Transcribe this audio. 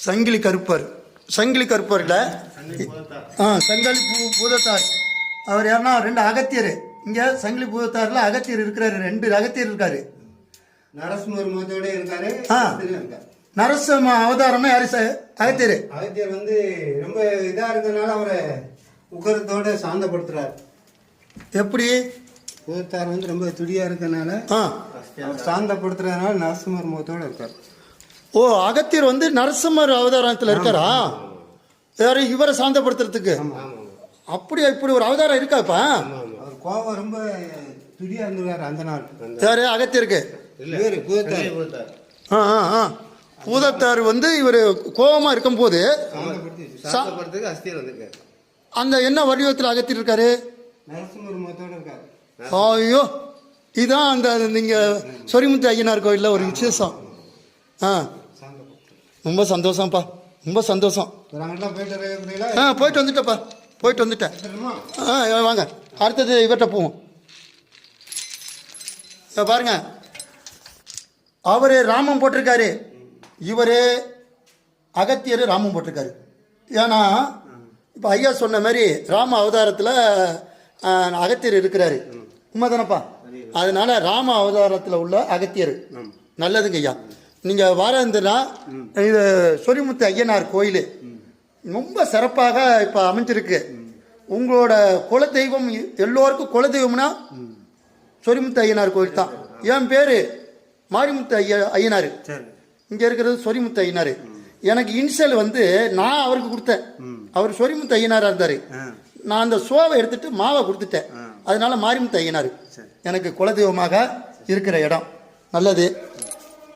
சங்கிலி கருப்பர். சங்கிலி கருப்பரில் சங்கிலி பூதத்தார். அவர் யாருன்னா 2 அகத்தியர். இங்கே சங்கிலி பூதத்தாரில் அகத்தியர் இருக்கிறாரு, 2 அகத்தியர் இருக்காரு. நரசிம்மர் முகத்தோட இருக்காரு. நரசிம்ம அவதாரம்னா யாரு? அகத்தியர். அகத்தியர் வந்து ரொம்ப இதா இருக்கிறதுனால அவரை உக்கரத்தோட சாந்தப்படுத்துறாரு. எப்படி? பூதத்தார் வந்து ரொம்ப துடியா இருக்கிறதுனால சாந்தப்படுத்துறதுனால நரசிம்மர் முகத்தோட இருக்காரு. ஓ, அகத்தியர் வந்து நரசிம்மர் அவதாரத்தில் இருக்காரா? யாரு? இவரை சாந்தப்படுத்துறதுக்கு. அப்படியா? இப்படி ஒரு அவதாரம் இருக்காப்பா? அவர் கோபம் ரொம்ப துடியா இருந்திருக்காரு அந்த நாள். யாரு? அகத்தியருக்கு. பூதத்தார் வந்து இவர் கோபமா இருக்கும் போது அந்த என்ன வடிவத்தில் அகத்தியர் இருக்காரு? நரசிம்மர் முகத்தோட இருக்காரு. ஐயோ, இதுதான் அந்த நீங்க சொரிமுத்து ஐயனார் கோயிலில் ஒரு விசேஷம். ரொம்ப சந்தோஷம்ப்பா, ரொம்ப சந்தோஷம். போயிட்டு வந்துட்டப்பா, போயிட்டு வந்துட்டேன். வாங்க, அடுத்தது இவர்கிட்ட போவோம். பாருங்க, அவரு ராமம் போட்டிருக்காரு, இவரு அகத்தியர் ராமம் போட்டிருக்காரு. ஏன்னா இப்போ ஐயா சொன்ன மாதிரி ராம அவதாரத்தில் அகத்தியர் இருக்கிறாரு. உண்மைதானப்பா? அதனால ராம அவதாரத்தில் உள்ள அகத்தியர். நல்லதுங்க ஐயா. நீங்கள் வாரந்துன்னா இது சொரிமுத்து ஐயனார் கோயில் ரொம்ப சிறப்பாக இப்போ அமைஞ்சிருக்கு. உங்களோட குலதெய்வம், எல்லோருக்கும் குலதெய்வம்னா சொரிமுத்து ஐயனார் கோயில் தான். என் பேர் மாரிமுத்து ஐயனார், இங்கே இருக்கிறது சொரிமுத்து ஐயனார். எனக்கு இன்ஷியல் வந்து நான் அவருக்கு கொடுத்தேன். அவர் சொரிமுத்து ஐயனாராக இருந்தார். நான் அந்த சோவை எடுத்துட்டு மாவை கொடுத்துட்டேன். அதனால மாரிமுத்து ஐயனார் எனக்கு குலதெய்வமாக இருக்கிற இடம். நல்லது.